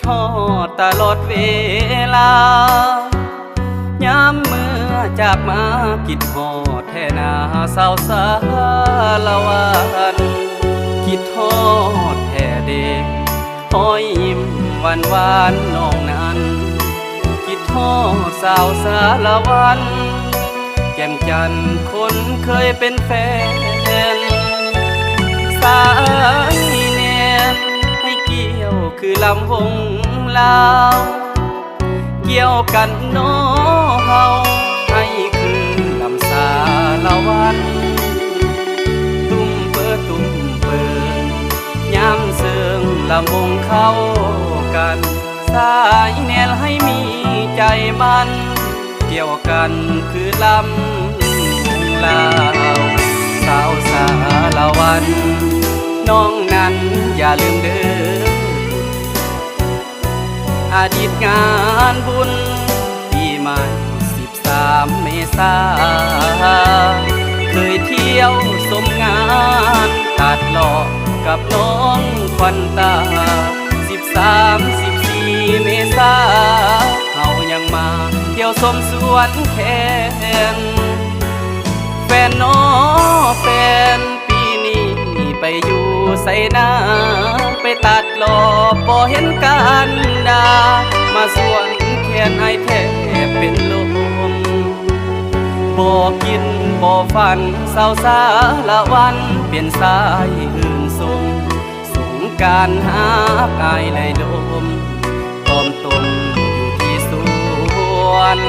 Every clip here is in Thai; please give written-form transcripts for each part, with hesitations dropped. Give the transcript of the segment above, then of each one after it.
ฮอดตลอดเวลายามเมื่อจากมาคิดฮอดแท่นาสาวสาละวันคิดฮอดแท่เด็กห้อยยิ้มหวานหวานน้องนั้นคิดฮอดสาวสารวันแก้มจันทร์คนเคยเป็นแฟนสายแนนให้เกี่ยวคือลำวงลาวเกี่ยวกันน้อเฮาให้คือลำสาละวันตุ้มเปิดตุ้มเปิดยามเสื่องลำวงเข้ากันสายแนนให้มีใจมันเกี่ยวกันคือลำวงลาวสาวสาละวันน้องนั้นอย่าลืมเด้ออดีตงานบุญปีใหม่13 เมษาเคยเที่ยวสมงานตัดหลอกกับน้องควันตา13 14 เมษาเขายังมาเที่ยวสมสวนแคนแฟนน้อแฟนปีนี้ไปอยู่ใส่นาไปตัดหลอกบ่เห็นกันดามาสวนแคนไอแทบเป็นลมบ่กินบ่ฝันเศร้าสาละวันเปลี่ยนสายอื่นส่งการหาไอเลยลมตอมตนอยู่ที่สวน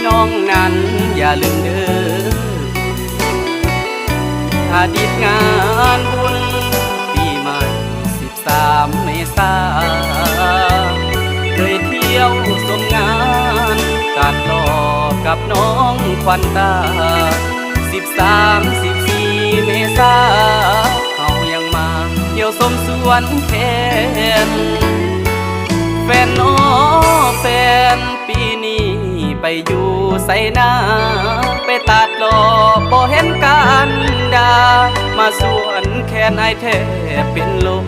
น้องนั้นอย่าลืมเด้ออดีตงานบุญปีใหม่13 เมษาเคยเที่ยวสมงานตัดต่อกับน้องควันตา13 14 เมษาเขายังมาเที่ยวสมสวนแคนแฟนน้อแฟนปีนี้ไปอยู่ใส่นาไปตัดหลอกบ่เห็นกันดามาสวนแค่นไอแทบเป็นลม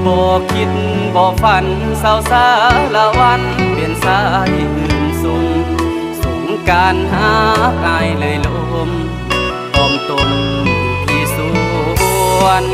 บ่คิดบ่ฝันเศร้าสาละวันเปลี่ยนสายอื่นส่งการหาไอเลยลมตอมตนอยู่ที่สวน